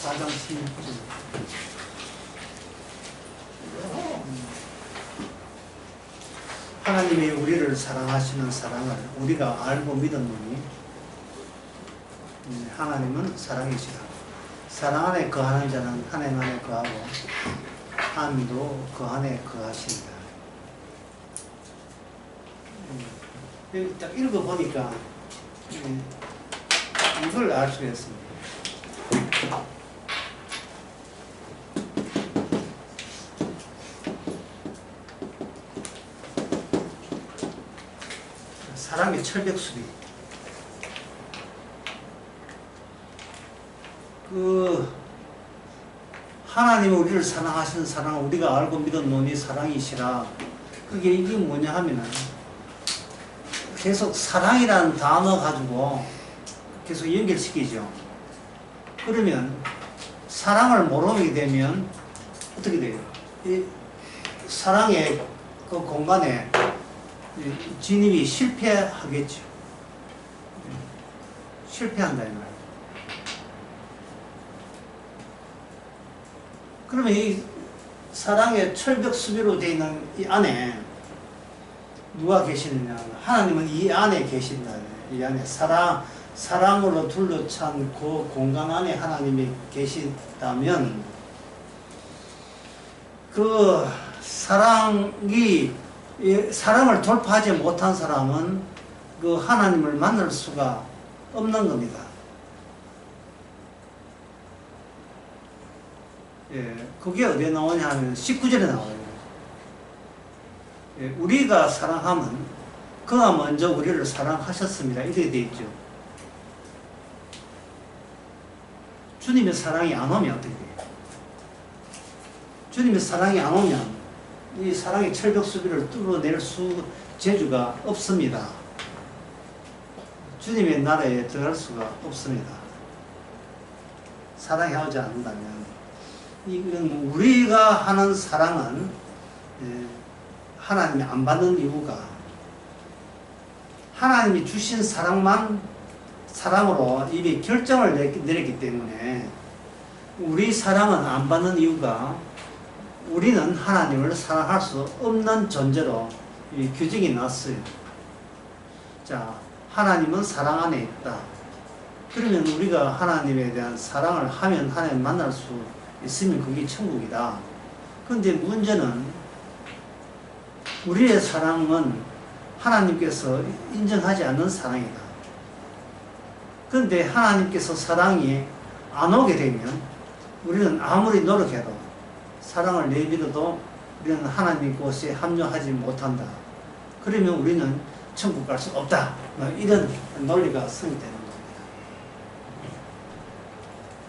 4장 16절. 하나님이 우리를 사랑하시는 사랑을 우리가 알고 믿었노니 하나님은 사랑이시라. 사랑 안에 거하는 자는 하나님 안에 거하고 하나님도 그 안에 거하신다. 딱 읽어보니까 이걸 알 수가 있습니다. 사랑의 철벽수비. 하나님이 우리를 사랑하시는 사랑을 우리가 알고 믿었노니 사랑이시라. 그게 이게 뭐냐 하면은 계속 사랑이라는 단어 가지고 계속 연결시키죠. 그러면 사랑을 모르게 되면 어떻게 돼요? 이 사랑의 그 공간에 진입이 실패하겠죠. 실패한다 이 말이에요. 그러면 이 사랑의 철벽 수비로 되어 있는 이 안에 누가 계시느냐? 하나님은 이 안에 계신다. 이 안에 사랑으로 둘러찬 그 공간 안에 하나님이 계시다면 그 사랑을 돌파하지 못한 사람은 그 하나님을 만날 수가 없는 겁니다. 그게 어디에 나오냐 하면 19절에 나와요. 우리가 사랑하면 그가 먼저 우리를 사랑하셨습니다. 이렇게 되어 있죠. 주님의 사랑이 안 오면 어떻게 돼요? 주님의 사랑이 안 오면 이 사랑의 철벽 수비를 뚫어낼 재주가 없습니다. 주님의 나라에 들어갈 수가 없습니다. 사랑이 오지 않는다면 이건 우리가 하는 사랑은 하나님이 안 받는 이유가 하나님이 주신 사랑만 사랑으로 이미 결정을 내렸기 때문에 우리 사랑은 안 받는 이유가 우리는 하나님을 사랑할 수 없는 존재로 이 규정이 났어요. 자, 하나님은 사랑 안에 있다. 그러면 우리가 하나님에 대한 사랑을 하면 하나님 만날 수 있으면 그게 천국이다. 그런데 문제는 우리의 사랑은 하나님께서 인정하지 않는 사랑이다. 그런데 하나님께서 사랑이 안 오게 되면 우리는 아무리 노력해도 사랑을 내밀어도 우리는 하나님 곳에 합류하지 못한다. 그러면 우리는 천국 갈 수 없다. 이런 논리가 성립되는 겁니다.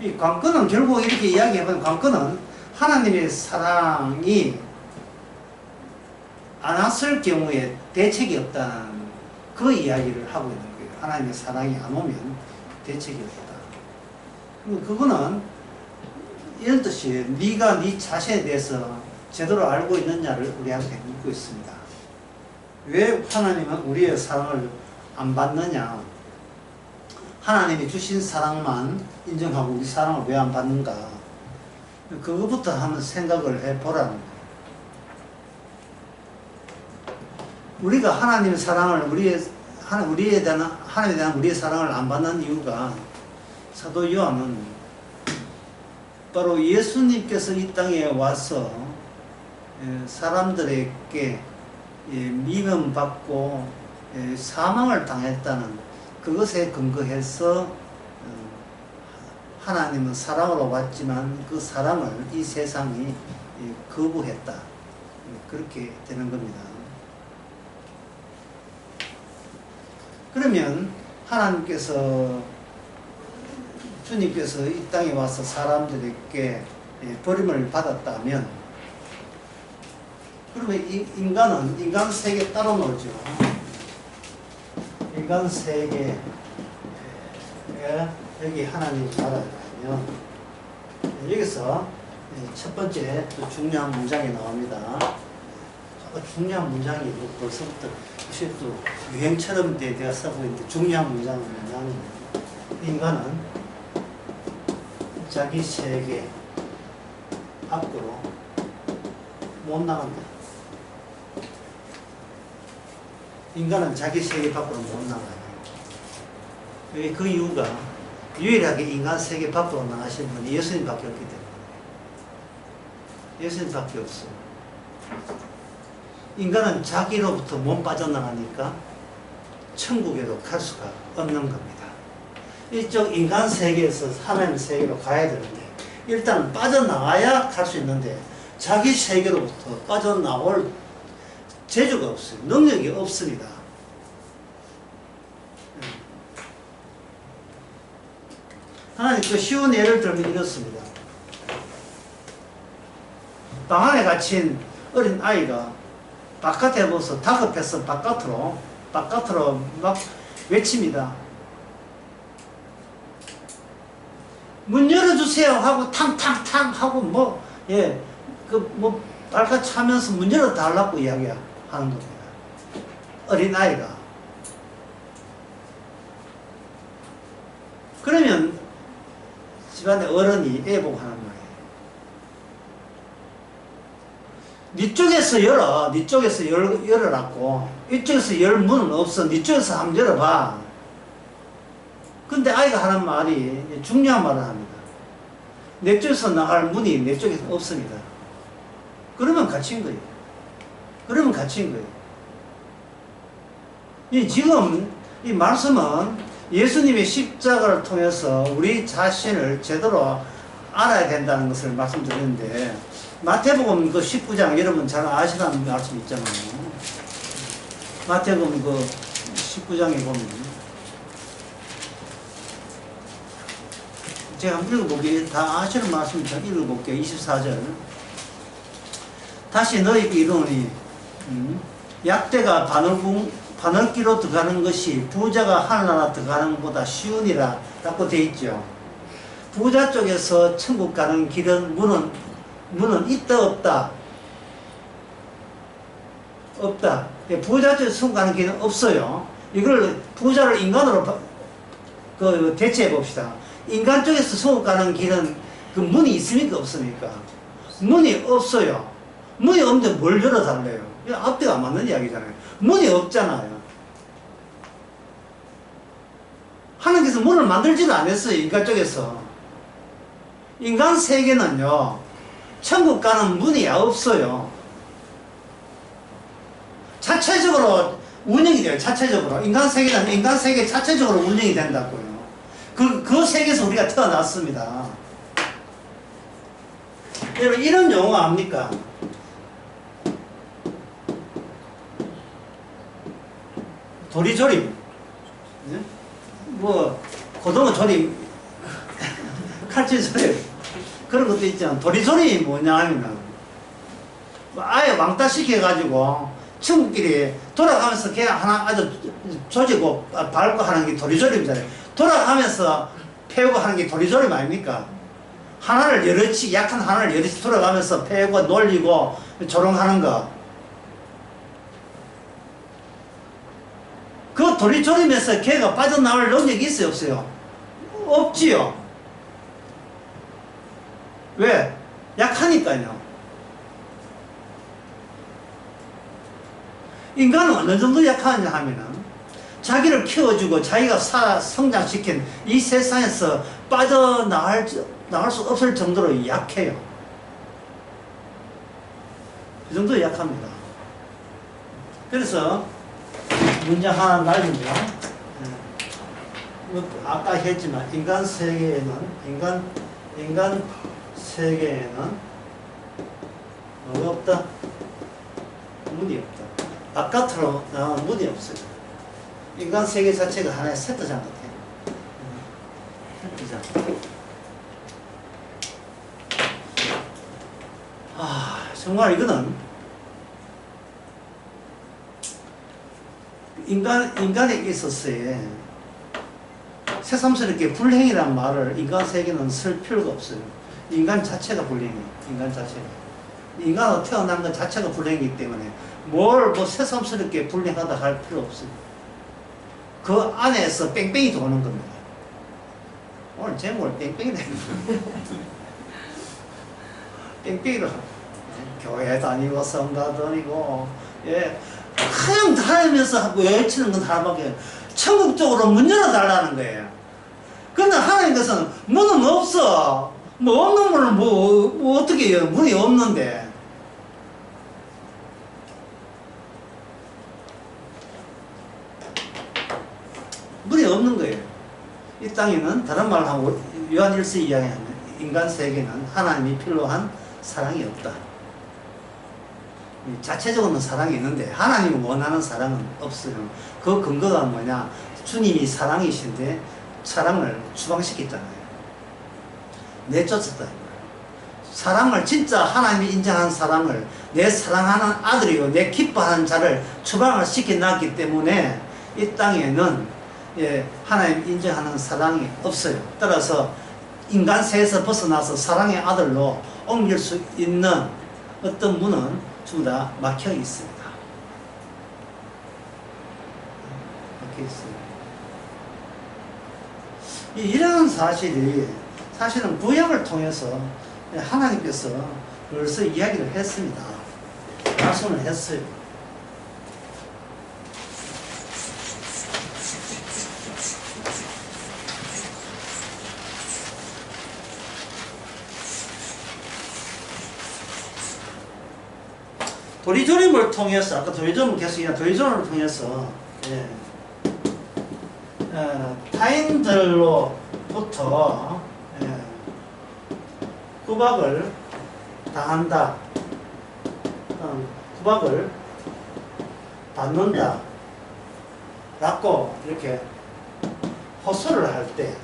이 관건은 결국 이렇게 이야기해보면 관건은 하나님의 사랑이 안 왔을 경우에 대책이 없다는 그 이야기를 하고 있는 거예요. 하나님의 사랑이 안 오면 대책이 없다. 그거는 이런 뜻이에요. 네가 네 자신에 대해서 제대로 알고 있느냐를 우리한테 묻고 있습니다. 왜 하나님은 우리의 사랑을 안 받느냐? 하나님이 주신 사랑만 인정하고 우리 사랑을 왜 안 받는가? 그거부터 한번 생각을 해보라는 거예요. 우리가 하나님의 사랑을 하나님에 대한 우리의 사랑을 안 받는 이유가 사도 요한은 바로 예수님께서 이 땅에 와서 사람들에게 미움받고 사망을 당했다는 그것에 근거해서 하나님은 사랑으로 왔지만 그 사랑을 이 세상이 거부했다. 그렇게 되는 겁니다. 그러면 주님께서 이 땅에 와서 사람들에게 버림을 받았다면 그러면 인간 세계 따로 놀죠. 인간 세계에 여기 하나님 나라면 여기서 첫 번째 또 중요한 문장이 나옵니다. 중요한 문장이 벌써부터 또 유행처럼 내가 쓰고 있는데 중요한 문장은 뭐냐면 인간은 자기 세계 밖으로 못 나간다. 인간은 자기 세계 밖으로 못 나가요. 왜? 그 이유가 유일하게 인간 세계 밖으로 나가신 분이 예수님밖에 없기 때문에. 예수님밖에 없어. 인간은 자기로부터 못 빠져나가니까 천국에도 갈 수가 없는 겁니다. 이쪽 인간 세계에서 하나님 세계로 가야 되는데 일단 빠져나가야 갈 수 있는데 자기 세계로부터 빠져나올 재주가 없어요. 능력이 없습니다. 하나님 그 쉬운 예를 들면 이렇습니다. 방 안에 갇힌 어린 아이가 바깥에 벗어 다급해서 바깥으로 막 외칩니다. 문 열어주세요 하고 탕탕탕 하고 발까 차면서 문 열어달라고 이야기하는 겁니다. 어린 아이가. 그러면 집안의 어른이 애보고 하는 말이에요. 니 쪽에서 열어. 니 쪽에서 열어놨고 이쪽에서 열 문은 없어. 니 쪽에서 한번 열어봐. 근데 아이가 하는 말이 중요한 말을 합니다. 내 쪽에서 나갈 문이 내 쪽에서 없습니다. 그러면 갇힌 거예요. 그러면 갇힌 거예요. 지금 이 말씀은 예수님의 십자가를 통해서 우리 자신을 제대로 알아야 된다는 것을 말씀드렸는데 마태복음 그 19장 여러분 잘 아시는 말씀 있잖아요. 마태복음 그 19장에 보면 제가 한번 읽어볼게요. 다 아시는 말씀 잘 읽어볼게요. 24절. 다시 너희에게 이르노니 약대가 바늘기로 들어가는 것이 부자가 하늘나라 들어가는 것보다 쉬우니라 라고 되어 있죠. 부자 쪽에서 천국 가는 길은 문은 있다 없다? 없다. 부자 쪽에서 천국 가는 길은 없어요. 이걸 부자를 인간으로 대체해 봅시다. 인간 쪽에서 천국 가는 길은 그 문이 있습니까 없습니까? 문이 없어요. 문이 없는데 뭘 열어달래요? 앞뒤가 안 맞는 이야기잖아요. 문이 없잖아요. 하나님께서 문을 만들지도 않았어요. 인간 쪽에서. 인간 세계는요, 천국 가는 문이 없어요. 자체적으로 운영이 돼요. 자체적으로. 인간 세계는 인간 세계 자체적으로 운영이 된다고요. 그 세계에서 우리가 태어났습니다. 여러분, 이런 용어 압니까? 도리조림. 네? 고등어 조림, 칼질 조림. 그런 것도 있잖아. 도리조림이 뭐냐 하면, 아예 왕따 시켜가지고, 친구끼리 돌아가면서 그냥 하나 아주 조지고 밟고 하는 게 도리조림이잖아요. 돌아가면서 패고 하는 게 도리조림 아닙니까? 약한 하나를 여럿이 돌아가면서 패고 놀리고 조롱하는 거. 그 도리조림에서 걔가 빠져나올 능력이 있어요, 없어요? 없지요. 왜? 약하니까요. 인간은 어느 정도 약하냐 하면은 자기를 키워주고 자기가 성장시킨 이 세상에서 빠져나갈 수 없을 정도로 약해요. 그 정도 약합니다. 그래서 문장 하나 날리면 아까 했지만 인간 세계에는 뭐가 없다? 문이 없다. 바깥으로 나가는 문이 없어요. 인간 세계 자체가 하나의 세트장 같아요. 세트장. 정말 이거는 인간에 있어서의 새삼스럽게 불행이라는 말을 인간 세계는 쓸 필요가 없어요. 인간 자체가 불행해요. 인간 자체가. 인간으로 태어난 것 자체가 불행이기 때문에 새삼스럽게 불행하다 할 필요 없어요. 그 안에서 뺑뺑이 도는 겁니다. 오늘 제목을 뺑뺑이다. 뺑뺑이로 교회 다니고 성가 다니고 예 그냥 다니면서 외치는 건 하나밖에 천국 쪽으로 문 열어달라는 거예요. 그런데 하나님께서는 문은 없어. 뭐 없는 문을 뭐 어떻게 해요? 문이 없는데. 문이 없는 거예요. 이 땅에는 다른 말로 하고 요한 1서 이야기하면 인간 세계는 하나님이 필요한 사랑이 없다. 자체적으로는 사랑이 있는데 하나님이 원하는 사랑은 없어요. 그 근거가 뭐냐? 주님이 사랑이신데 사랑을 추방시켰잖아요. 내쫓았다. 사랑을 진짜 하나님이 인정한 사랑을 내 사랑하는 아들이요 내 기뻐하는 자를 추방을 시켜놨기 때문에 이 땅에는 예, 하나님 인정하는 사랑이 없어요. 따라서 인간세에서 벗어나서 사랑의 아들로 옮길 수 있는 어떤 문은 전부 다 막혀 있습니다. 막혀 있어요. 이런 사실이 사실은 구약을 통해서 하나님께서 벌써 이야기를 했습니다. 말씀을 했어요. 도리조림을 통해서 아까 도리조림을 계속 도리조림을 통해서 예, 타인들로부터 예, 구박을 당한다, 구박을 받는다 라고 이렇게 호소를 할 때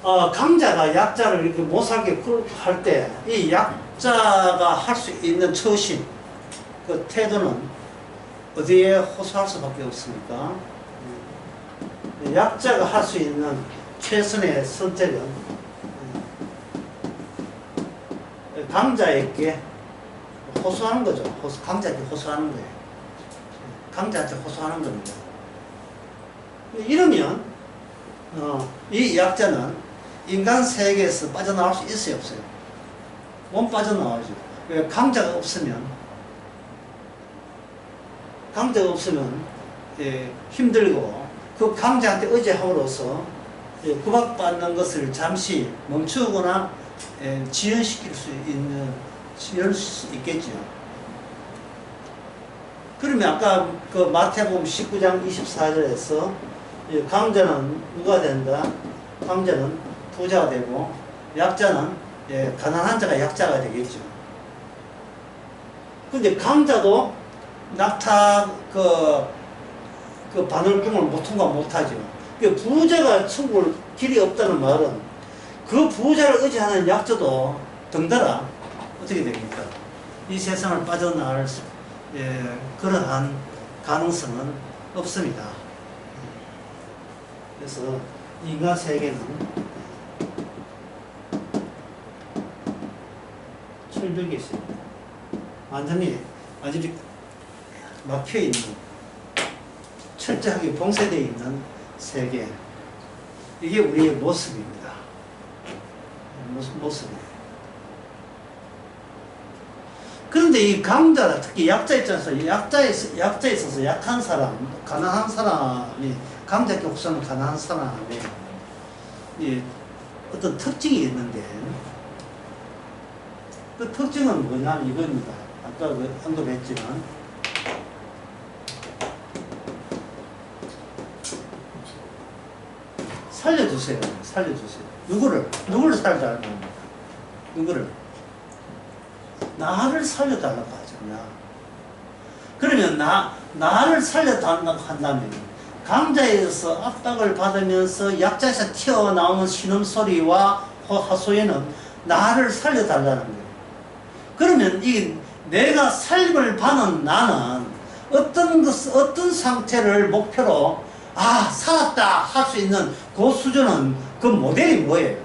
강자가 약자를 이렇게 못 살게 할 때 이 약자가 할 수 있는 처신, 그 태도는 어디에 호소할 수밖에 없습니까? 약자가 할 수 있는 최선의 선택은 강자에게 호소하는 거죠. 강자에게 호소하는 거예요. 강자한테 호소하는 겁니다. 이러면 이 약자는 인간 세계에서 빠져나올 수 있어요, 없어요? 못 빠져나오죠. 왜? 강자가 없으면 예, 힘들고 그 강자한테 의지함으로써 예, 구박받는 것을 잠시 멈추거나 예, 지연시킬 수 있겠죠. 그러면 아까 그 마태복음 19장 24절에서 예, 강자는 누가 된다? 강자는 부자가 되고 약자는 예, 가난한 자가 약자가 되겠죠. 근데 강자도 낙타 그 바늘궁을 통과 못하죠. 부자가 천국을 길이 없다는 말은 그 부자를 의지하는 약자도 덩달아 어떻게 됩니까? 이 세상을 빠져나갈 예, 그러한 가능성은 없습니다. 그래서 인간 세계는 철벽이 있습니다. 완전히 막혀있는, 철저하게 봉쇄되어 있는 세계. 이게 우리의 모습입니다. 모습이에요. 그런데 이 강자, 특히 약자 입장에서, 약자에 있어서 약한 사람, 가난한 사람이, 강자께 혹사는 가난한 사람이, 어떤 특징이 있는데, 그 특징은 뭐냐면 이겁니다. 아까 언급했지만, 살려주세요. 누구를 살려달라고 합니까? 누구를? 나를 살려달라고 하잖아. 그러면 나를 살려달라고 한다면 강자에서 압박을 받으면서 약자에서 튀어나오는 신음소리와 하소연은 나를 살려달라는 거예요. 그러면 이 내가 삶을 받는 나는 어떤 상태를 목표로 살았다 할 수 있는 그 수준은 그 모델이 뭐예요?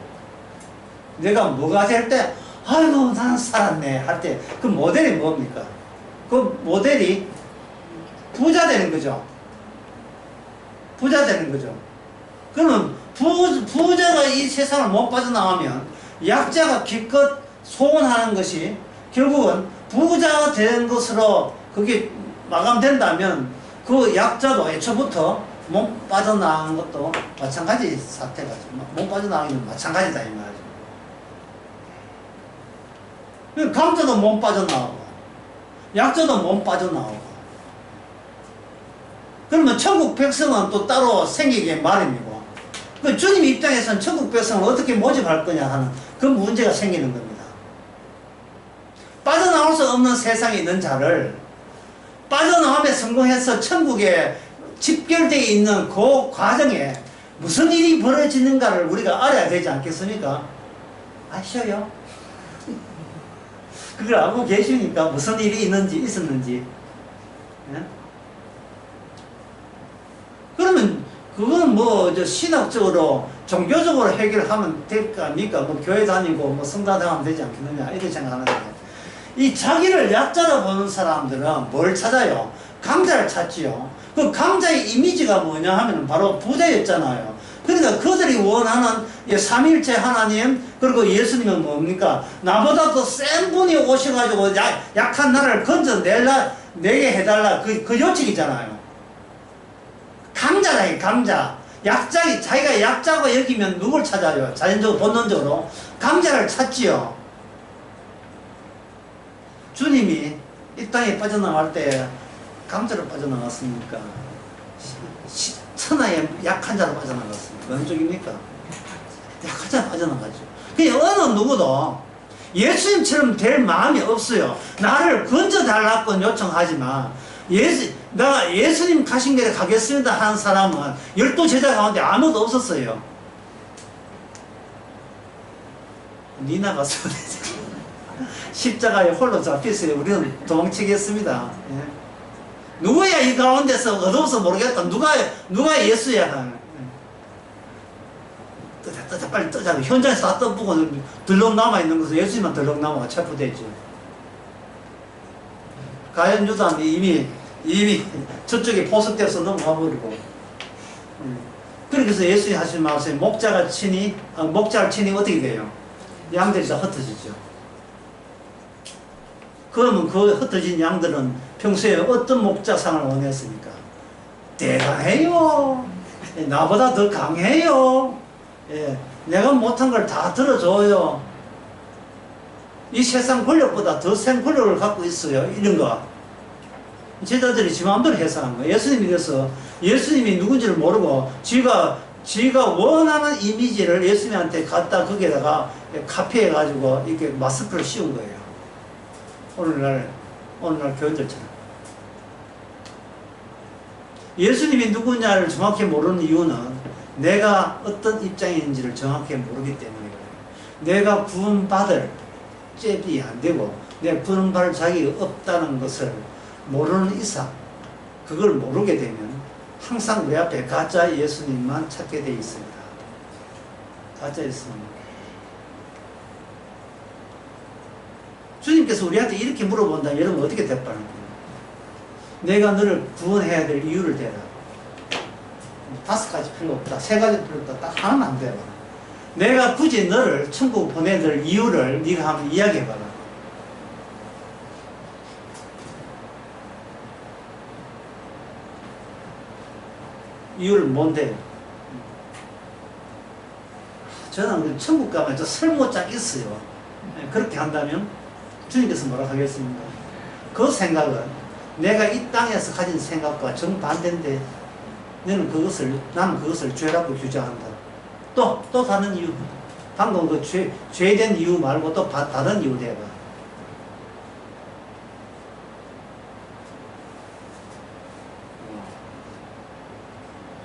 내가 뭐가 될 때 아이고 나는 살았네 할 때 그 모델이 뭡니까? 그 모델이 부자 되는 거죠. 그러면 부자가 이 세상을 못 빠져나가면 약자가 기껏 소원하는 것이 결국은 부자가 된 것으로 그게 마감된다면 그 약자도 애초부터 못 빠져나가는 것도 마찬가지 사태가 못 빠져나가는 건 마찬가지다 이 말이죠. 강자도 못 빠져나오고 약자도 못 빠져나오고 그러면 천국 백성은 또 따로 생기게 마련이고 그 주님 입장에서는 천국 백성을 어떻게 모집할 거냐 하는 그 문제가 생기는 겁니다. 빠져나올 수 없는 세상에 있는 자를 빠져나오며 성공해서 천국에 집결되어 있는 그 과정에 무슨 일이 벌어지는가를 우리가 알아야 되지 않겠습니까? 아셔요? 그걸 알고 계시니까 무슨 일이 있었는지. 예? 그러면 그건 뭐 신학적으로 종교적으로 해결하면 될 거 아닙니까? 뭐 교회 다니고 뭐 성당하면 되지 않겠느냐 이렇게 생각하는데 이 자기를 약자로 보는 사람들은 뭘 찾아요? 강자를 찾지요. 그 강자의 이미지가 뭐냐 하면 바로 부자였잖아요. 그러니까 그들이 원하는 삼위일체 하나님 그리고 예수님은 뭡니까? 나보다 더 센 분이 오셔가지고 약한 나를 건져내게 해달라 그 요청이잖아요. 강자다 강자. 자기가 약자고 여기면 누굴 찾아요? 자연적으로 본능적으로 강자를 찾지요. 주님이 이 땅에 빠져나갈 때 강자로 빠져나갔습니까? 천하의 약한 자로 빠져나갔습니까? 어느 쪽입니까? 약한 자로 빠져나가죠. 그냥 어느 누구도 예수님처럼 될 마음이 없어요. 나를 건져달라고 요청하지만 내가 예수님 가신 길에 가겠습니다 하는 사람은 12제자 가운데 아무도 없었어요. 니 나가서 십자가에 홀로 잡혔어요. 우리는 도망치겠습니다. 예. 누구야 이 가운데서 어두워서 모르겠다. 누가 예수야. 뜨자 빨리 뜨자. 현장에서 다 떠보고 덜렁 남아있는 것은 예수님만 덜렁 남아가 체포되죠. 가룟 유다는 이미 저쪽에 포섭돼서 넘어가 버리고. 그래서 예수님이 하신 말씀에 목자를 치니 어떻게 돼요? 양들이 다 흩어지죠. 그러면 그 흩어진 양들은 평소에 어떤 목자상을 원했습니까? 대단해요. 나보다 더 강해요. 예, 내가 못한 걸 다 들어줘요. 이 세상 권력보다 더 센 권력을 갖고 있어요. 이런 거. 제자들이 지 마음대로 해석한 거예요. 예수님이 누군지를 모르고 지가 원하는 이미지를 예수님한테 갖다 거기에다가 카피해가지고 이렇게 마스크를 씌운 거예요. 오늘날 교인들처럼. 예수님이 누구냐를 정확히 모르는 이유는 내가 어떤 입장인지를 정확히 모르기 때문에 그래요. 내가 구원받을 잽이 안 되고 내가 구원받을 자격이 없다는 것을 모르는 이상 그걸 모르게 되면 항상 우리 앞에 가짜 예수님만 찾게 되어 있습니다. 가짜 예수님. 주님께서 우리한테 이렇게 물어본다. 여러분 어떻게 대답하는 거예요? 내가 너를 구원해야 될 이유를 대라. 5가지 필요 없다. 3가지 필요 없다. 딱 하나만 안 대봐. 내가 굳이 너를 천국 보내야 될 이유를 네가 한번 이야기해봐라. 이유를 뭔데? 저는 천국 가면 저 설모짝 있어요. 그렇게 한다면 주님께서 뭐라 하겠습니까? 그 생각은 내가 이 땅에서 가진 생각과 정반대인데 나는 그것을 죄라고 규정한다. 또 다른 이유. 방금 그 죄된 이유 말고 또 다른 이유 대봐.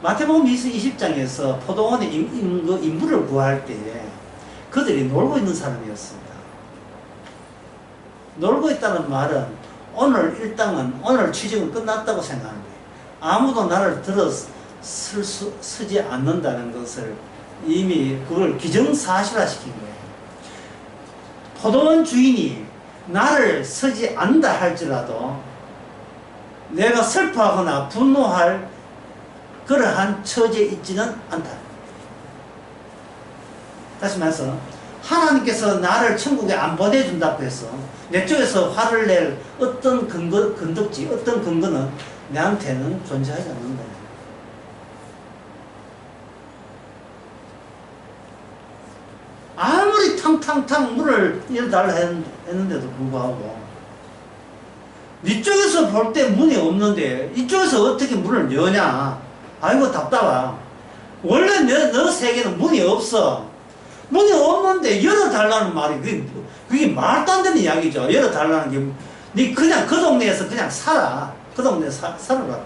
마태복음 20장에서 포도원에 인물을 구할 때에 그들이 놀고 있는 사람이었습니다. 놀고 있다는 말은 오늘 일당은 오늘 취직은 끝났다고 생각하는 거예요. 아무도 나를 서지 않는다는 것을 이미 그걸 기정사실화시킨 거예요. 포도원 주인이 나를 서지 않는다 할지라도 내가 슬퍼하거나 분노할 그러한 처지에 있지는 않다. 다시 말해서 하나님께서 나를 천국에 안 보내준다고 해서 내 쪽에서 화를 낼 어떤 근덕지, 어떤 근거는 내한테는 존재하지 않는다. 아무리 탕탕탕 문을 열달라 했는데도 불구하고 네 쪽에서 볼 때 문이 없는데 이쪽에서 어떻게 문을 여냐. 아이고 답답하. 원래 너 세계는 문이 없어. 문이 없는데 열어달라는 말이 그게 말도 안 되는 이야기죠. 열어달라는 게 네 그냥 그 동네에서 그냥 살아. 그 동네에서 살아라.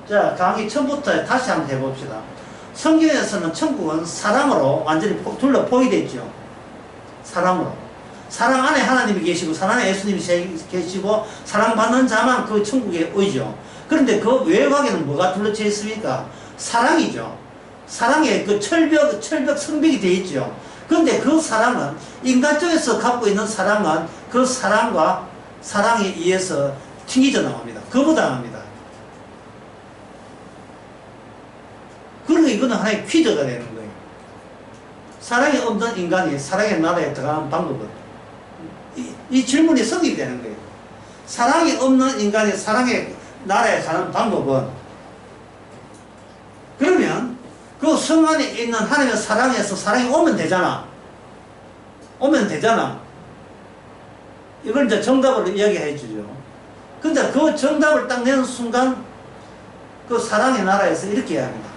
자, 강의 처음부터 다시 한번 해봅시다. 성경에서는 천국은 사랑으로 완전히 둘러 포위되어 있죠. 사랑으로. 사랑 안에 하나님이 계시고 사랑 안에 예수님이 계시고 사랑받는 자만 그 천국에 오죠. 그런데 그 외곽에는 뭐가 둘러쳐 있습니까? 사랑이죠. 사랑에 그 철벽 성벽이 되어 있죠. 그런데 그 사랑은 인간 쪽에서 갖고 있는 사랑은 그 사랑과 사랑에 의해서 튕겨져 나옵니다. 거부당합니다. 그러니까 이거는 하나의 퀴즈가 되는 거예요. 사랑이 없는 인간이 사랑의 나라에 들어가는 방법은 이 질문이 성립되는 거예요. 사랑이 없는 인간이 사랑의 나라에 가는 방법은 그러면 그 성 안에 있는 하나님의 사랑에서 사랑이 오면 되잖아. 오면 되잖아. 이걸 이제 정답으로 이야기해 주죠. 근데 그 정답을 딱 내는 순간 그 사랑의 나라에서 이렇게 이야기합니다.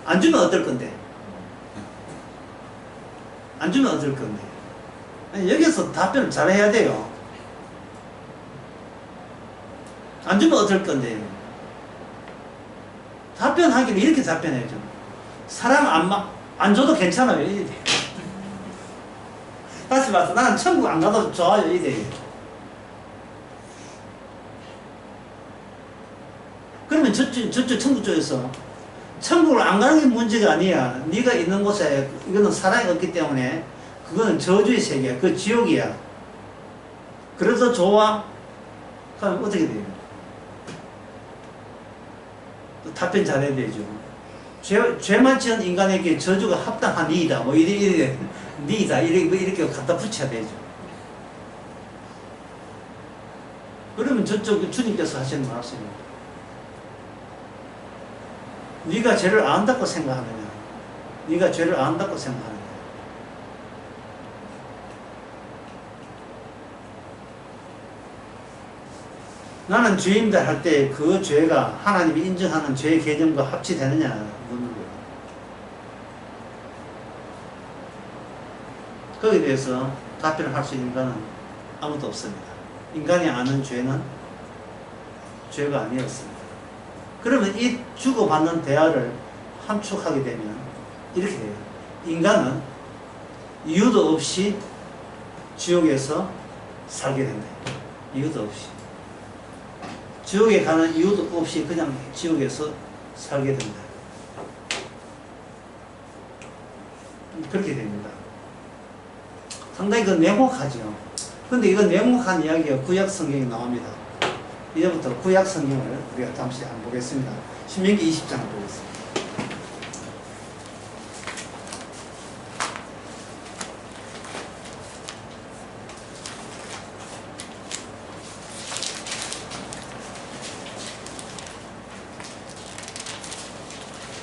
안 주면 어떨 건데? 안 주면 어떨 건데? 아니, 여기서 답변을 잘 해야 돼요. 안 주면 어떨 건데? 답변하기를 이렇게 답변해야죠. 사랑 안 줘도 괜찮아요. 이래. 다시 말해서 나는 천국 안 가도 좋아요. 이래. 그러면 저쪽 천국 쪽에서 천국을 안 가는 게 문제가 아니야. 네가 있는 곳에 이거는 사랑이 없기 때문에 그거는 저주의 세계야. 그 지옥이야. 그래서 좋아? 그럼 어떻게 돼요? 답변 잘해야 되죠. 죄만 지은 인간에게 저주가 합당한 이이다. 뭐 이래 니이다. 이렇게 갖다 붙여야 되죠. 그러면 저쪽 주님께서 하시는 말씀입니다. 네가 죄를 안다고 생각하느냐? 네가 죄를 안다고 생각하느냐? 나는 죄인다 할 때 그 죄가 하나님이 인정하는 죄의 개념과 합치되느냐 묻는 거예요. 거기에 대해서 답변을 할 수 있는 인간은 아무도 없습니다. 인간이 아는 죄는 죄가 아니었습니다. 그러면 이 주고받는 대화를 함축하게 되면 이렇게 돼요. 인간은 이유도 없이 지옥에서 살게 된다. 이유도 없이. 지옥에 가는 이유도 없이 그냥 지옥에서 살게 된다. 그렇게 됩니다. 상당히 그 냉혹하죠. 근데 이거 냉혹한 이야기가 구약 성경에 나옵니다. 이제부터 구약 성경을 우리가 잠시 한번 보겠습니다. 신명기 20장을 보겠습니다.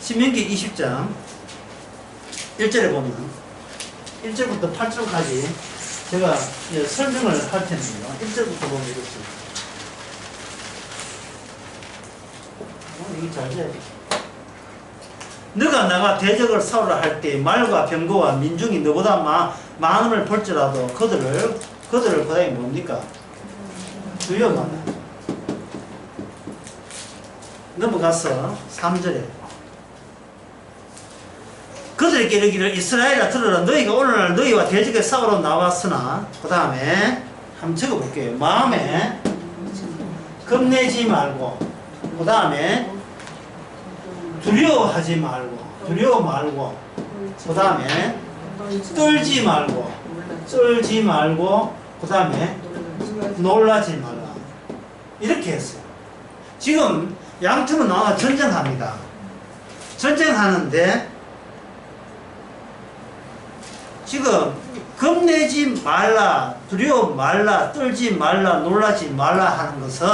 신명기 20장 1절에 보면 1절부터 8절까지 제가 설명을 할 텐데요. 1절부터 보면 이렇습니다. 이게 잘 돼야 돼. 너가 나가 대적을 싸우라 할 때 말과 병거와 민중이 너보다 많음을 볼지라도 그들을 그 다음에 뭡니까? 두려워하라. 넘어가서 3절에 그들에게 이르기를 이스라엘아 들으라 너희가 오늘날 너희와 대적에 싸우러 나왔으나 그 다음에 한번 적어볼게요. 마음에 겁내지 말고 그 다음에 두려워 말고 그 다음에 떨지 말고 그 다음에 놀라지 말라. 이렇게 했어요. 지금 양팀은 나와 전쟁합니다. 전쟁하는데 지금 겁내지 말라, 두려워 말라, 떨지 말라, 놀라지 말라 하는 것은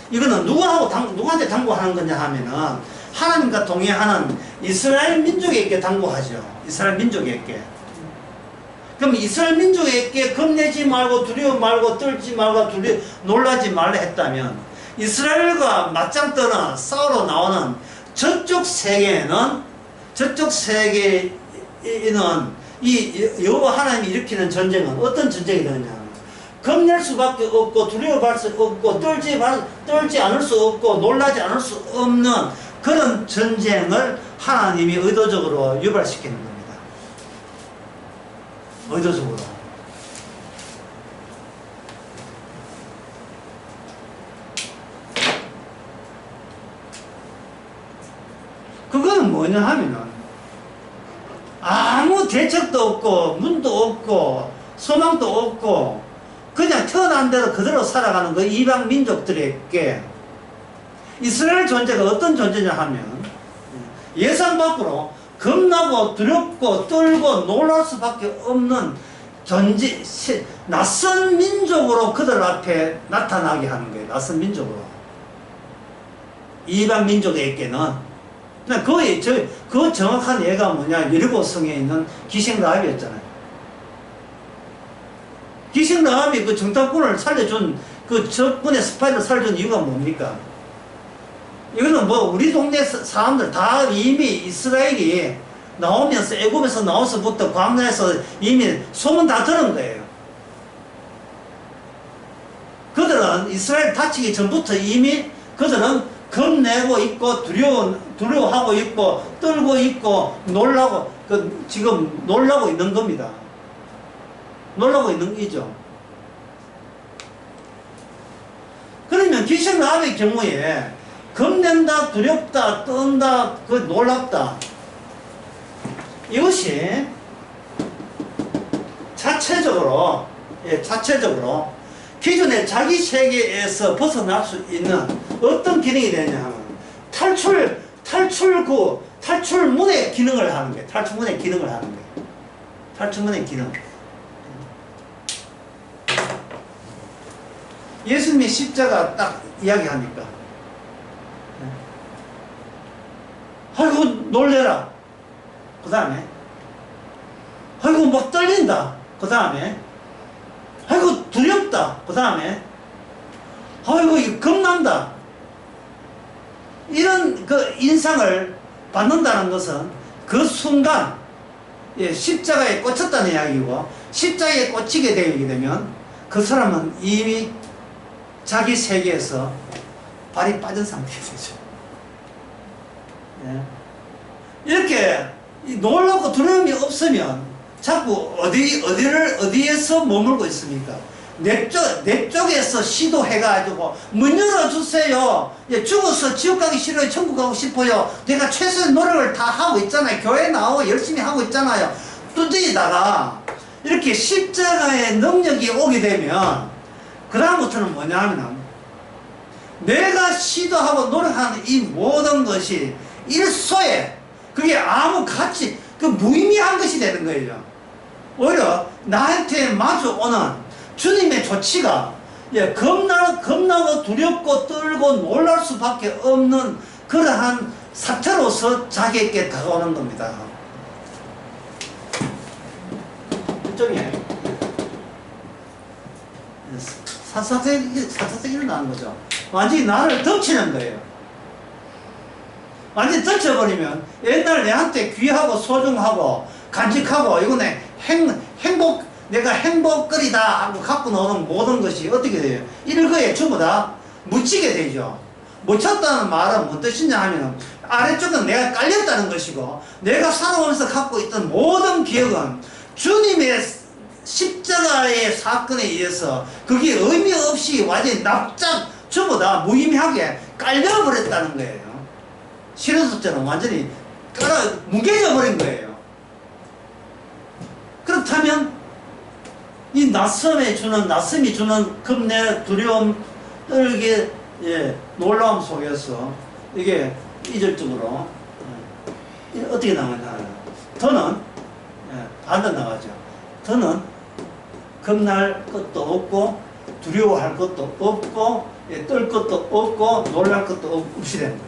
이거는 누구한테 당부하는 거냐 하면은 하나님과 동행하는 이스라엘 민족에게 당부하죠. 이스라엘 민족에게. 그럼 이스라엘 민족에게 겁내지 말고 두려워 말고 떨지 말고 놀라지 말라 했다면 이스라엘과 맞짱 뜨는 싸우러 나오는 저쪽 세계에는 이 여호와 하나님이 일으키는 전쟁은 어떤 전쟁이 되느냐? 겁낼 수밖에 없고 두려워할 수 없고 떨지 않을 수 없고 놀라지 않을 수 없는 그런 전쟁을 하나님이 의도적으로 유발시키는 겁니다. 의도적으로. 그거는 뭐냐 하면은 아무 대책도 없고 문도 없고 소망도 없고 그냥 태어난 대로 그대로 살아가는 그 이방 민족들에게 이스라엘 존재가 어떤 존재냐 하면 예상 밖으로 겁나고 두렵고 떨고 놀랄 수밖에 없는 존재, 낯선 민족으로 그들 앞에 나타나게 하는 거예요. 낯선 민족으로. 이방 민족에게는 그 정확한 예가 뭐냐? 여리고성에 있는 기생라합이었잖아요. 기생라합이 그 정탐꾼을 살려준 그 적군의 스파이를 살려준 이유가 뭡니까? 이거는 뭐 우리 동네 사람들 다 이미 이스라엘이 나오면서 애굽에서 나와서부터 광야에서 이미 소문 다 들은 거예요. 그들은 이스라엘 다치기 전부터 이미 그들은 겁내고 있고 두려워하고 있고 떨고 있고 지금 놀라고 있는 겁니다. 놀라고 있는 거죠. 그러면 기생라합의 경우에 겁낸다, 두렵다, 떤다, 놀랍다. 이것이 자체적으로 기존의 자기 세계에서 벗어날 수 있는 어떤 기능이 되냐 하면 탈출문의 기능을 하는 거예요. 탈출문의 기능을 하는 거예요. 탈출문의 기능. 예수님의 십자가 딱 이야기하니까 아이고 놀래라. 그 다음에 아이고 막 떨린다. 그 다음에 아이고 두렵다. 그 다음에 아이고 겁난다. 이런 그 인상을 받는다는 것은 그 순간 십자가에 꽂혔다는 이야기고, 십자가에 꽂히게 되게 되면 그 사람은 이미 자기 세계에서 발이 빠진 상태가 되죠. 이렇게 놀라고 두려움이 없으면 자꾸 어디에서 머물고 있습니까? 내 쪽에서 시도해가지고 문 열어주세요. 죽어서 지옥 가기 싫어요. 천국 가고 싶어요. 내가 최선의 노력을 다 하고 있잖아요. 교회 나오고 열심히 하고 있잖아요. 뚜지다가 이렇게 십자가의 능력이 오게 되면 그 다음부터는 뭐냐 하면 내가 시도하고 노력하는 이 모든 것이 일소에 그게 아무 가치, 무의미한 것이 되는 거예요. 오히려 나한테 마주오는 주님의 조치가 겁나고 두렵고 떨고 놀랄 수밖에 없는 그러한 사태로서 자기에게 다가오는 겁니다. 일종의 사사삭 일어나는 거죠. 완전히 나를 덮치는 거예요. 완전히 덮쳐버리면 옛날 내한테 귀하고 소중하고 간직하고 이거는 내가 행복거리다 하고 갖고 나오는 모든 것이 어떻게 돼요? 일거에 전부 다 묻히게 되죠. 묻혔다는 말은 무슨 뜻이냐 하면 아래쪽은 내가 깔렸다는 것이고, 내가 살아오면서 갖고 있던 모든 기억은 주님의 십자가의 사건에 의해서 그게 의미 없이 완전히 납작 전부 다 무의미하게 깔려버렸다는 거예요. 실효수자는 완전히 뭉개져 버린 거예요. 그렇다면 이 낯섦이 주는 겁내, 두려움, 떨게 예, 놀라움 속에서 이게 이절적으로 어떻게 나가냐. 더는 반대 나가죠. 더는 겁날 것도 없고 두려워할 것도 없고 떨 것도 없고 놀랄 것도 없이 되는 거죠.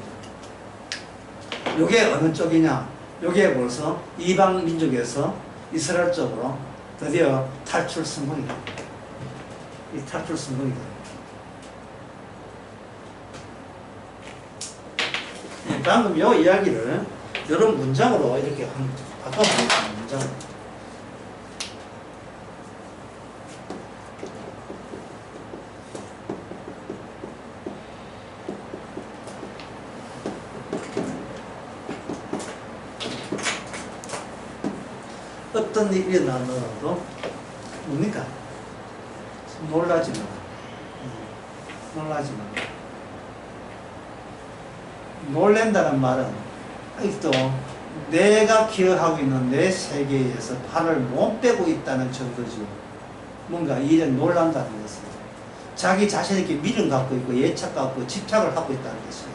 이게 어느 쪽이냐? 이게 벌써 이방 민족에서 이스라엘 쪽으로 드디어 탈출 성공이다. 이 탈출 성공이다. 방금 이 이야기를 이런 문장으로 이렇게 바꿔보겠습니다. 문장으로. 어떤 일이 일어나더라도 뭡니까? 놀라지 마. 놀라지 마. 놀랜다는 말은 아직도 내가 기억하고 있는 내 세계에서 팔을 못 빼고 있다는 증거죠. 뭔가 일에 놀란다는 것은 자기 자신에게 믿음 갖고 있고 예착 갖고 집착을 하고 있다는 것이에요.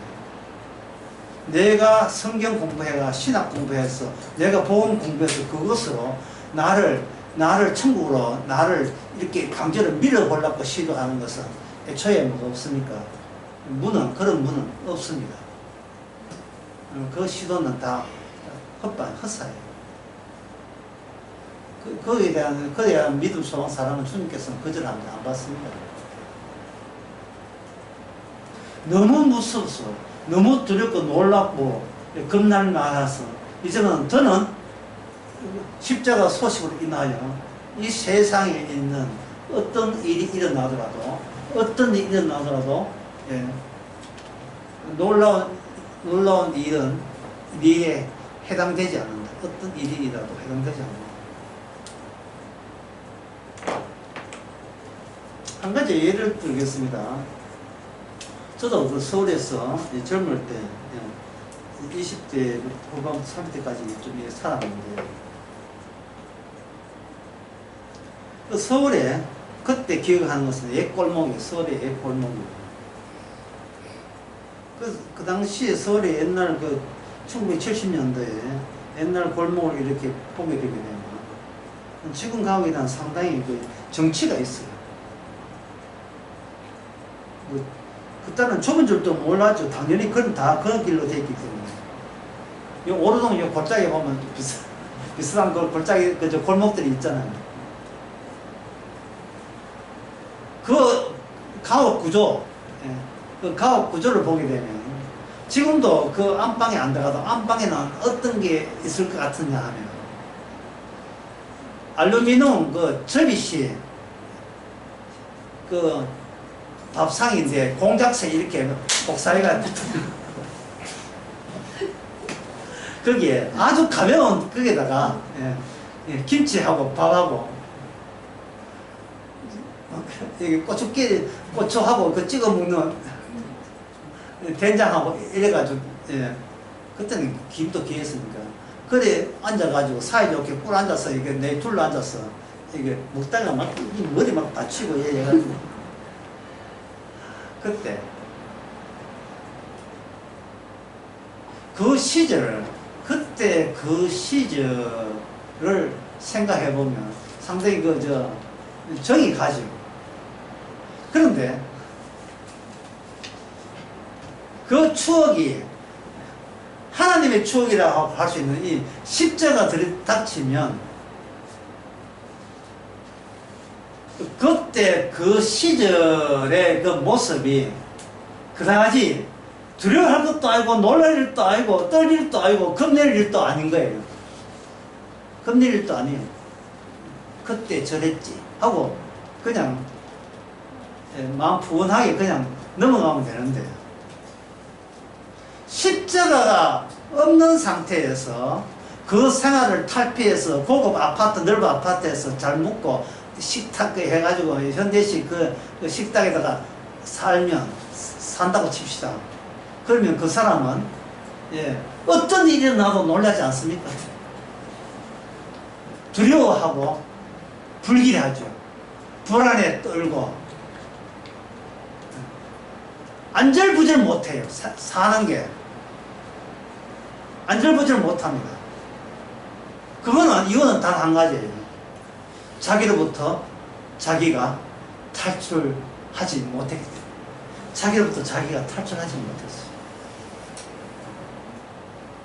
내가 성경 공부해가 신학 공부해서 내가 복음 공부해서 그것으로 나를 천국으로 나를 이렇게 강제로 밀어보려고 시도하는 것은 애초에 뭐가 없으니까 그런 문은 없습니다. 그 시도는 다 헛사예요. 그에 대한 믿음 소망 사람은 주님께서는 거절합니다. 안 받습니다. 너무 무서워서 너무 두렵고 놀랍고 겁날 많아서 이제는 저는 십자가 소식으로 인하여 이 세상에 있는 어떤 일이 일어나더라도 예, 놀라운 일은 니에 해당되지 않는다. 어떤 일이라도 해당되지 않는다. 한 가지 예를 들겠습니다. 저도 그 서울에서 젊을 때 20대 후반 30대까지 좀 살았는데 그 서울에 그때 기억하는 것은 옛골목이에요. 서울의 옛골목이에요. 그 당시에 서울에 옛날 1970년도에 옛날 골목을 이렇게 보게 되게 되면 지금 가기는 상당히 정치가 있어요. 그때는 좁은 줄도 몰랐죠. 당연히 다 그런 길로 되어 있기 때문에. 이 오르동 이 골짜기 보면 비슷한 골짜기 골목들이 있잖아요. 그 가옥 구조, 그 가옥 구조를 보게 되면 지금도 그 안방에 안 들어가도 안방에는 어떤 게 있을 것 같으냐 하면 알루미늄 접이시 밥상인데 공작새 이렇게 복사해가 거기에 아주 가벼운 거기에다가 김치하고 밥하고 여기 고추하고 찍어 먹는 된장하고 이래가지고 그때는 김도 귀했으니까 그래 앉아가지고 사이좋게 꿀 앉아서 이게 내 둘러 앉아서 이게 먹다가 막 머리 막 다치고 해가지고 그때 그 시절을 생각해 보면 상당히 정이 가죠. 그런데 그 추억이 하나님의 추억이라고 할 수 있는 이 십자가 들이닥치면 그때 그 시절의 그 모습이 그다지 두려워할 것도 아니고 놀랄 일도 아니고 떨 일도 아니고 겁낼 일도 아닌 거예요. 겁낼 일도 아니에요. 그때 저랬지 하고 그냥 마음 푸근하게 그냥 넘어가면 되는데 십자가가 없는 상태에서 그 생활을 탈피해서 고급 아파트 넓은 아파트에서 잘 묵고 식탁 해가지고 현대식 그 식당에다가 산다고 칩시다. 그러면 그 사람은 어떤 일이 일어나도 놀라지 않습니까? 두려워하고 불길하죠. 불안에 떨고 안절부절 못해요. 사는 게 안절부절 못합니다. 이거는 단 한 가지예요. 자기로부터 자기가 탈출하지 못했기 때문에. 자기로부터 자기가 탈출하지 못했어요.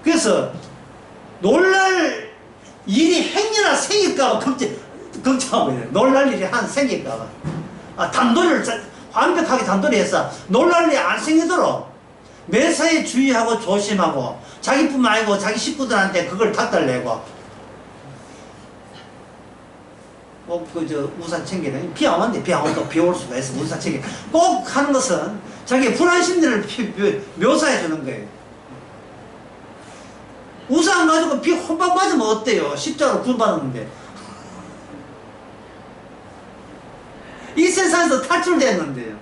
그래서 놀랄 일이 행여나 생길까봐 걱정하고 있어요. 놀랄 일이 생길까봐. 단도리를 완벽하게 단도리해서 놀랄 일이 안 생기도록 매사에 주의하고 조심하고, 자기뿐만 아니고 자기 식구들한테 그걸 닥달내고, 우산 챙기는, 비 안 왔는데 비 안 와도 비 올 수가 있어. 우산 챙기. 꼭 하는 것은 자기의 불안 심리를 묘사해 주는 거예요. 우산 가지고 비 혼밥 맞으면 어때요? 십자가로 구원받았는데. 이 세상에서 탈출됐는데요.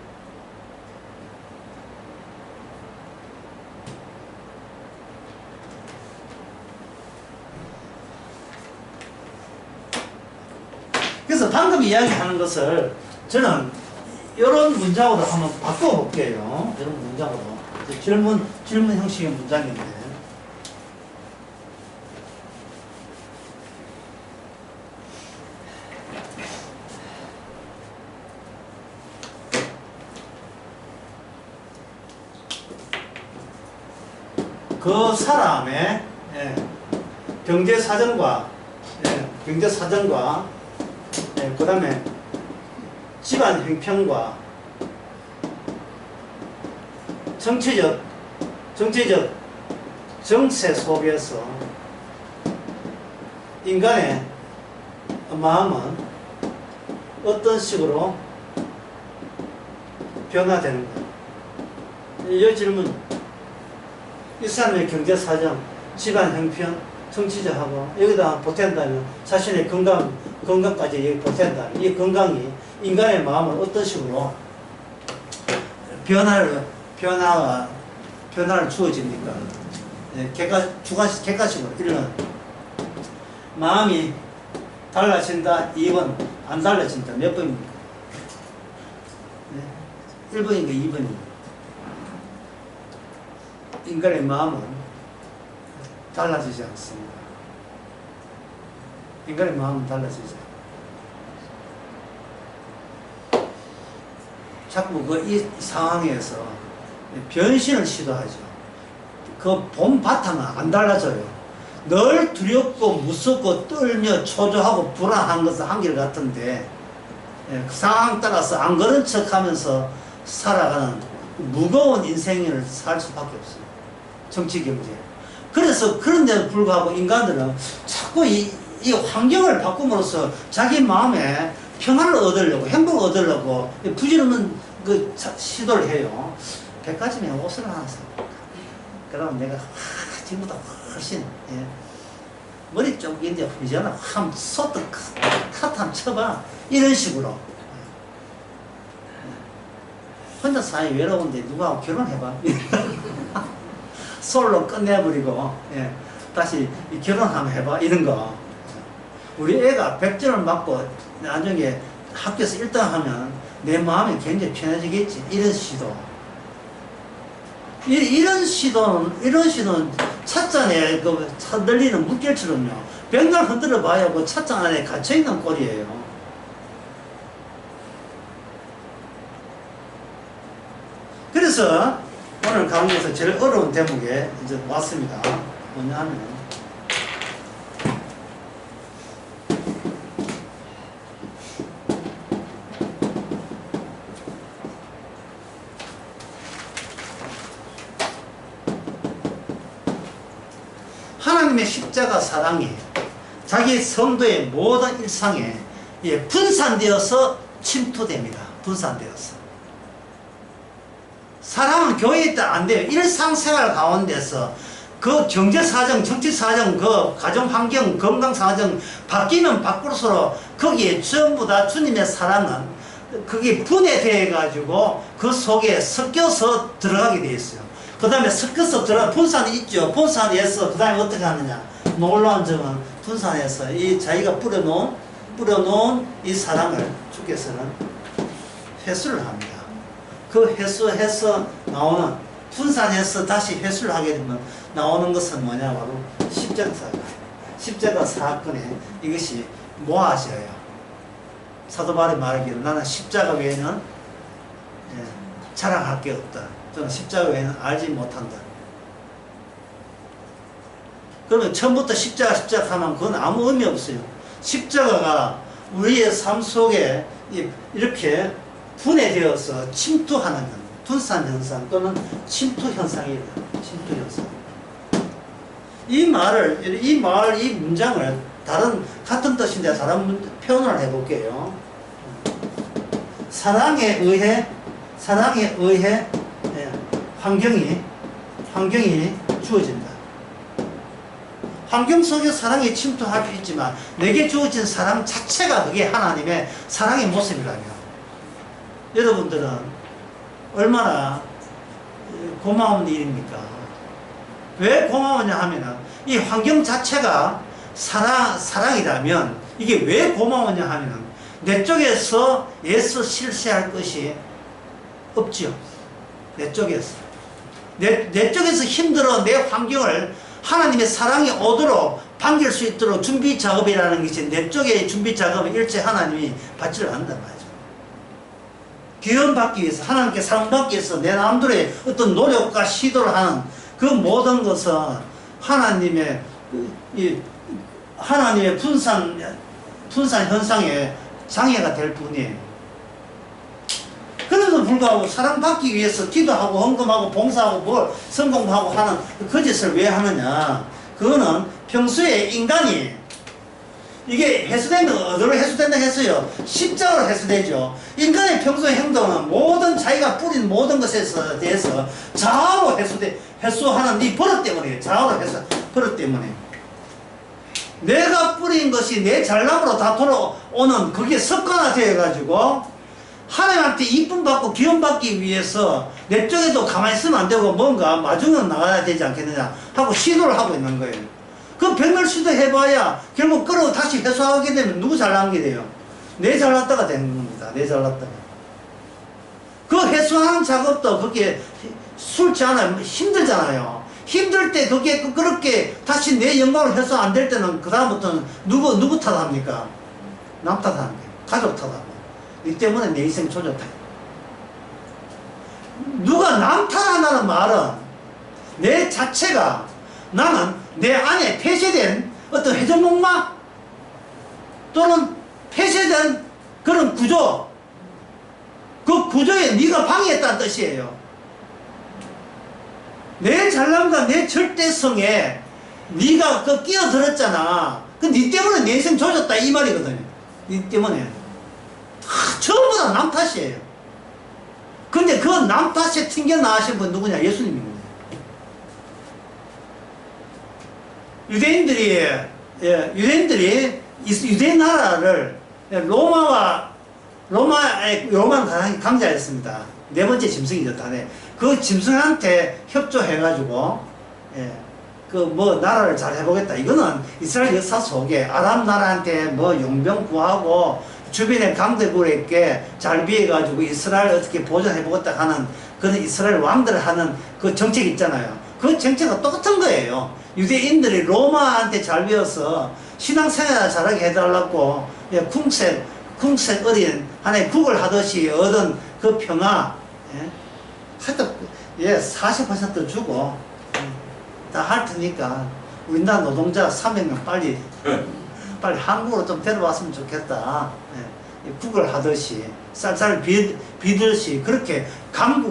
그래서 방금 이야기하는 것을 저는 이런 문장으로 한번 바꿔볼게요. 이런 문장으로. 질문 형식의 문장인데. 그 사람의 경제 사정과 그 다음에 집안 형편과 정치적 정세 속에서 인간의 마음은 어떤 식으로 변화되는가? 이 질문, 이 사람의 경제 사정, 집안 형편, 정치적하고 여기다 보탠다면 자신의 건강까지 여기 보탠다면 이 건강이 인간의 마음을 어떤 식으로 변화를 주어집니까? 객관식으로 1은 마음이 달라진다, 2번 안 달라진다. 몇 번입니까? 1번인가 2번입니까? 인간의 마음은 달라지지 않습니다. 인간의 마음은 달라지지 않습니다. 자꾸 이 상황에서 변신을 시도하죠. 그 본 바탕은 안 달라져요. 늘 두렵고 무섭고 떨며 초조하고 불안한 것은 한결같은데, 그 상황 따라서 안 그런 척 하면서 살아가는 무거운 인생을 살 수밖에 없어요. 정치, 경제. 그래서 그런데도 불구하고 인간들은 자꾸 이 환경을 바꿈으로써 자기 마음에 평안을 얻으려고, 행복을 얻으려고 부질없는 시도를 해요. 백화점에 옷을 하나 삽니다. 그러면 내가 지금보다 훨씬, 머리 쪽인데 후지않아 함 쏟도 카트 한번 쳐봐. 이런 식으로. 혼자 사이 외로운데 누구하고 결혼해봐. 솔로 끝내버리고, 다시 결혼 한번 해봐. 이런 거. 우리 애가 100점을 맞고 나중에 학교에서 1등 하면 내 마음이 굉장히 편해지겠지. 이런 시도. 이런 시도는 찻잔에 흔들리는 물결처럼요. 백날 흔들어 봐야 그 찻잔 안에 갇혀있는 꼴이에요. 그래서 오늘 강의에서 제일 어려운 대목에 이제 왔습니다. 뭐냐 하면, 하나님의 십자가 사랑이 자기 성도의 모든 일상에 분산되어서 침투됩니다. 분산되어서. 사랑은 교회에 있다 안 돼요. 일상생활 가운데서 그 경제사정, 정치사정, 그 가정환경, 건강사정 바뀌면 바꿀수록 거기에 전부 다 주님의 사랑은 그게 분해되어 가지고 그 속에 섞여서 들어가게 되어 있어요. 그 다음에 섞여서 분산이 있죠. 분산해서 그 다음에 어떻게 하느냐. 놀라운 점은 분산해서 이 자기가 뿌려놓은 이 사랑을 주께서는 회수를 합니다. 그 회수해서 나오는, 분산해서 다시 회수를 하게 되면 나오는 것은 뭐냐, 바로 십자가 사건. 십자가 사건에 이것이 모아져요. 사도 바울이 말하기를 나는 십자가 외에는 자랑할 게 없다. 저는 십자가 외에는 알지 못한다. 그러면 처음부터 십자가 하면 그건 아무 의미 없어요. 십자가가 우리의 삶 속에 이렇게 분해되어서 침투하는 현, 분산 현상 또는 침투 현상이다. 침투 현상. 이 문장을 같은 뜻인데 다른 표현을 해볼게요. 사랑에 의해 환경이 주어진다. 환경 속에 사랑이 침투할 수 있지만 내게 주어진 사랑 자체가 그게 하나님의 사랑의 모습이라며. 여러분들은 얼마나 고마운 일입니까? 왜 고마우냐 하면은 이 환경 자체가 사랑이라면 이게 왜 고마우냐 하면은 내 쪽에서 애써 실시할 것이 없지요. 내 쪽에서 힘들어 내 환경을 하나님의 사랑이 오도록 반길 수 있도록 준비 작업이라는 것이 내 쪽의 준비 작업을 일체 하나님이 받지를 않는단 말이죠. 기원받기 위해서, 하나님께 사랑받기 위해서 내 남들의 어떤 노력과 시도를 하는 그 모든 것은 하나님의 분산 현상의 장애가 될 뿐이에요. 그래도 불구하고 사랑받기 위해서 기도하고 헌금하고 봉사하고 뭘 성공하고 하는 그 짓을 왜 하느냐. 그거는 평소에 인간이 이게 회수되면 어디로 회수된다 했어요? 십자가로 회수되죠. 인간의 평소의 행동은 모든 자기가 뿌린 모든 것에 대해서 자아로 회수하는 이 버릇 때문에, 자아로 버릇 때문에. 내가 뿌린 것이 내 잘남으로 다 돌아오는 그게 습관화되어가지고 하나님한테 이쁨 받고 기원 받기 위해서 내 쪽에도 가만히 있으면 안 되고 뭔가 마중은 나가야 되지 않겠느냐 하고 시도를 하고 있는 거예요. 그 백날 시도해봐야 결국 끌어 다시 회수하게 되면 누구 잘난 게 돼요? 내 잘났다가 되는 겁니다. 내 잘났다가. 그 회수하는 작업도 그게 술지 않아요. 힘들잖아요. 힘들 때 그게 그렇게 다시 내 영광을 회수 안 될 때는 그 다음부터는 누구 탓합니까? 남 탓하는 거예요. 가족 탓하고. 이 때문에 내 인생 조졌다. 누가 남 탓한다는 말은 내 자체가 나는 내 안에 폐쇄된 어떤 회전목마 또는 폐쇄된 그런 구조, 그 구조에 네가 방해했다는 뜻이에요. 내 잘남과 내 절대성에 네가 그 끼어들었잖아. 그 네 때문에 내 인생 조졌다 이 말이거든요. 네 때문에 전부 다 남 탓이에요. 근데 그 남 탓에 튕겨나가신 분 누구냐? 예수님입니다. 유대인들이 유대 나라를 로마의 강자였습니다. 네 번째 짐승이죠, 다네. 그 짐승한테 협조해가지고, 그 나라를 잘 해보겠다. 이거는 이스라엘 역사 속에 아람 나라한테 용병 구하고 주변의 강대국에게 잘 비해가지고 이스라엘 어떻게 보존해보겠다 하는 그런 이스라엘 왕들을 하는 그 정책 있잖아요. 그 정책은 똑같은 거예요. 유대인들이 로마한테 잘 배워서 신앙생활 잘하게 해달라고 궁색 어린 하나의 국을 하듯이 얻은 그 평화, 하여튼 40% 주고 다 할 테니까 우리나라 노동자 300명 빨리 한국으로 좀 데려왔으면 좋겠다. 국을 하듯이 쌀쌀 비듯이 그렇게 각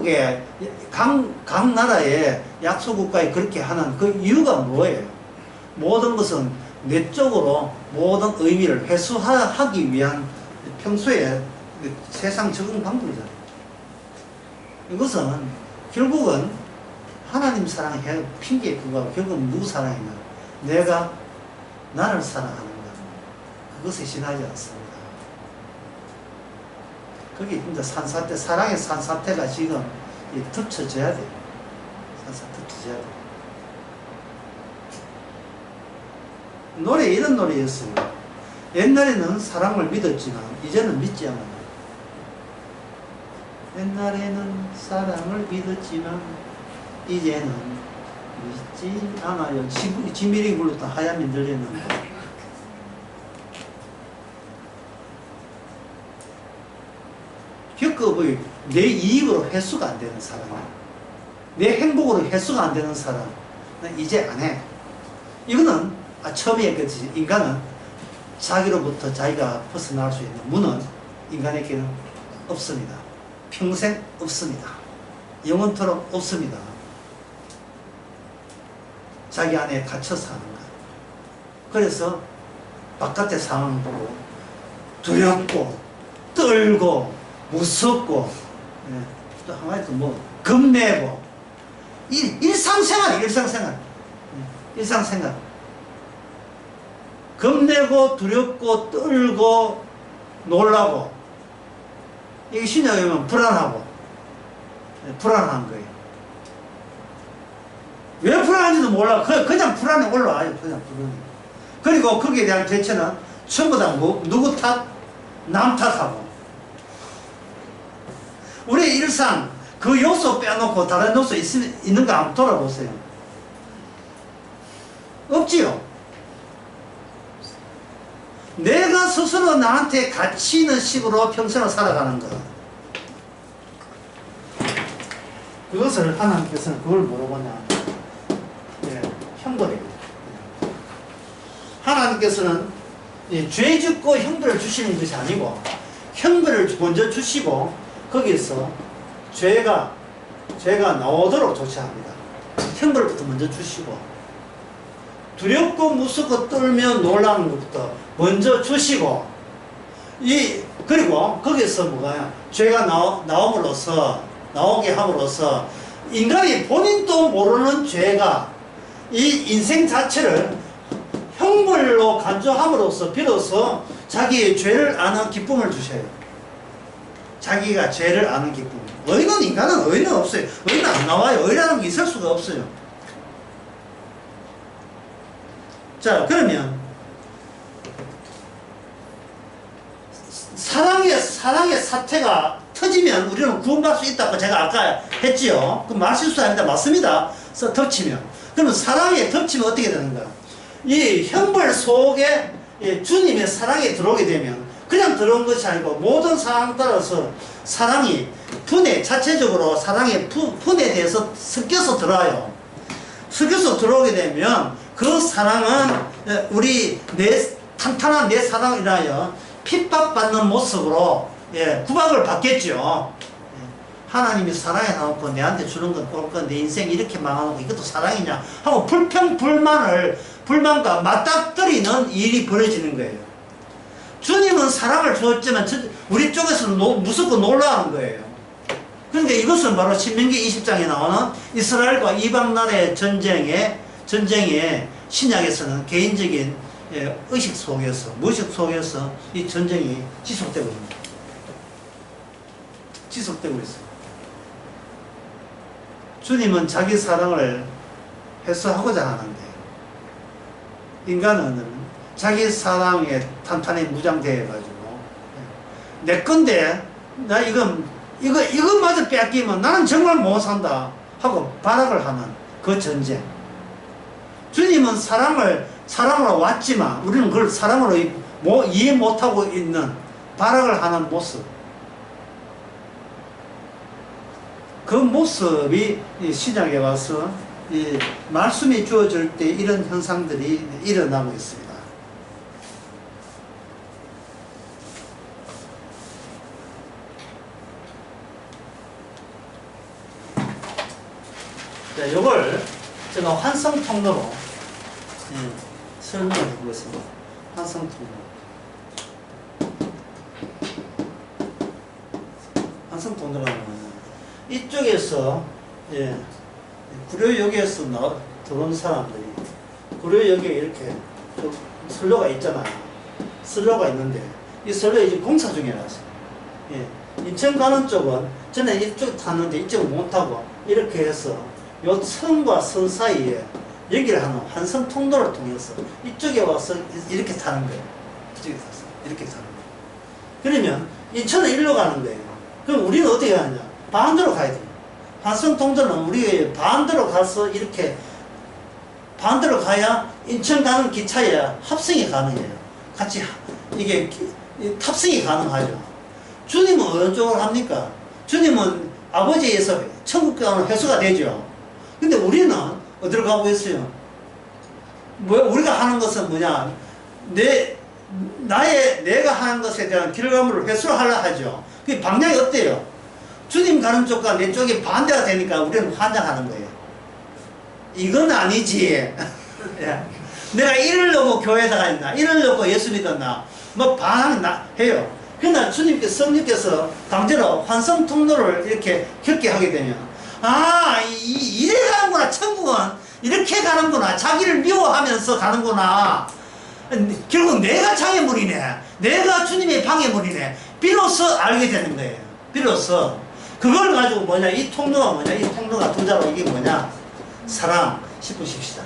나라의 약소국가에 그렇게 하는 그 이유가 뭐예요? 모든 것은 내 쪽으로 모든 의미를 회수하기 위한 평소에 세상 적응 방법이잖아요. 이것은 결국은 하나님 사랑해 핑계에 그거 결국은 누구 사랑이냐? 내가 나를 사랑하는 것. 그것에 지나지 않습니다. 거기 이제 사랑의 산사태가 지금 덮쳐져야 돼요. 덮쳐져야 돼요. 노래 이런 노래였어요. 옛날에는 사랑을 믿었지만 이제는 믿지 않는다. 옛날에는 사랑을 믿었지만 이제는 믿지 않아요. 지미리 불렀던 하얀 민들레는 겪어보이 내 이익으로 회수가 안 되는 사람, 내 행복으로 회수가 안 되는 사람 이제 안 해. 이거는 처음에 얘기했듯이 인간은 자기로부터 자기가 벗어날 수 있는 문은 인간에게는 없습니다. 평생 없습니다. 영원토록 없습니다. 자기 안에 갇혀 사는 거예요. 그래서 바깥의 상황을 보고 두렵고 떨고 무섭고, 예, 또 한 가지 뭐 겁내고 일상생활 일상생활 겁내고 두렵고 떨고 놀라고, 이게 신약에 보면 불안하고, 불안한 거예요. 왜 불안한지도 몰라. 그냥 불안해 올라와요. 그냥 불안해. 그리고 거기에 대한 대처는 전부 다 누구 탓? 남 탓하고. 우리 일상 그 요소 빼놓고 다른 요소 있는 거 한번 돌아보세요. 없지요. 내가 스스로 나한테 가치 있는 식으로 평생을 살아가는 거. 그것을 하나님께서는 그걸 뭐라고 하냐. 예, 형벌이에요. 하나님께서는 죄 짓고 형벌을 주시는 것이 아니고 형벌을 먼저 주시고 거기에서 죄가 나오도록 조치합니다. 형벌부터 먼저 주시고 두렵고 무섭고 떨며 놀라는 것부터 먼저 주시고 그리고 거기서 뭐가요? 죄가 나오게 함으로써 인간이 본인도 모르는 죄가 이 인생 자체를 형벌로 간주함으로써 비로소 자기의 죄를 아는 기쁨을 주셔요. 자기가 죄를 아는 기쁨. 인간은 의는 없어요. 의는 안 나와요. 의라는 게 있을 수가 없어요. 자, 그러면 사랑의 사태가 터지면 우리는 구원받을 수 있다고 제가 아까 했지요. 그 말실수 아닙니다. 맞습니다. 덮치면. 그러면 사랑에 덮치면 어떻게 되는가? 이 형벌 속에 주님의 사랑에 들어오게 되면 그냥 들어온 것이 아니고 모든 상황 따라서 사랑이 자체적으로 사랑의 분에 대해서 섞여서 들어와요. 섞여서 들어오게 되면 그 사랑은 탄탄한 내 사랑을 인하여 핍박받는 모습으로 구박을 받겠죠. 하나님이 사랑해 놓고 내한테 주는 건 꼴건 내 인생 이렇게 망하고 이것도 사랑이냐 하고 불만과 맞닥뜨리는 일이 벌어지는 거예요. 주님은 사랑을 주었지만 우리 쪽에서는 무섭고 놀라는 거예요. 그런데 이것은 바로 신명기 20장에 나오는 이스라엘과 이방 나라의 전쟁의 신약에서는 개인적인 의식 속에서, 무의식 속에서 이 전쟁이 지속되고 있습니다. 지속되고 있어요. 주님은 자기 사랑을 회수하고자 하는데 인간은 자기 사랑에 탄탄히 무장되어가지고 내 건데 나 이것마저 뺏기면 나는 정말 못 산다 하고 발악을 하는 그 전쟁. 주님은 사랑으로 왔지만 우리는 그걸 사랑으로 이해 못하고 있는 발악을 하는 모습. 그 모습이 신약에 와서 이 말씀이 주어질 때 이런 현상들이 일어나고 있습니다. 자, 요걸 제가 환성통로로 설명해 보겠습니다. 환성통로. 환성통로라는 거는 이쪽에서 구려역에서 들어온 사람들이 구려역에 이렇게 선로가 있잖아요. 선로가 있는데 이 선로에 이제 공사 중이라서 인천 가는 쪽은 전에 이쪽 탔는데 이쪽은 못 타고 이렇게 해서 요 선과 선 사이에 여기를 하는 환성 통로를 통해서 이쪽에 와서 이렇게 타는 거예요. 이쪽에 타서 이렇게 타는 거예요. 그러면 인천은 일로 가는 거예요. 그럼 우리는 어떻게 하느냐? 반대로 가야 돼요. 환승 통로는 우리 반대로 가서 이렇게 반대로 가야 인천 가는 기차에 합승이 가능해요. 같이 이게 탑승이 가능하죠. 주님은 어느 쪽으로 합니까? 주님은 아버지에서 천국 가는 회수가 되죠. 근데 우리는 어디로 가고 있어요? 우리가 하는 것은 뭐냐? 내가 하는 것에 대한 결과물을 회수를 하려 하죠. 그 방향이 어때요? 주님 가는 쪽과 내 쪽이 반대가 되니까 우리는 환장하는 거예요. 이건 아니지. 내가 이를 놓고 교회에다가 있나, 이를 놓고 예수 믿었나, 뭐 해요. 그러나 성령께서 강제로 환성 통로를 이렇게 겪게 하게 되면, 이래 가는구나. 천국은 이렇게 가는구나. 자기를 미워하면서 가는구나. 결국 내가 장애물이네. 내가 주님의 방해물이네. 비로소 알게 되는 거예요. 비로소. 그걸 가지고 뭐냐, 이 통로가 뭐냐, 이 통로가 두 자로 이게 뭐냐, 사랑 싶으십시다.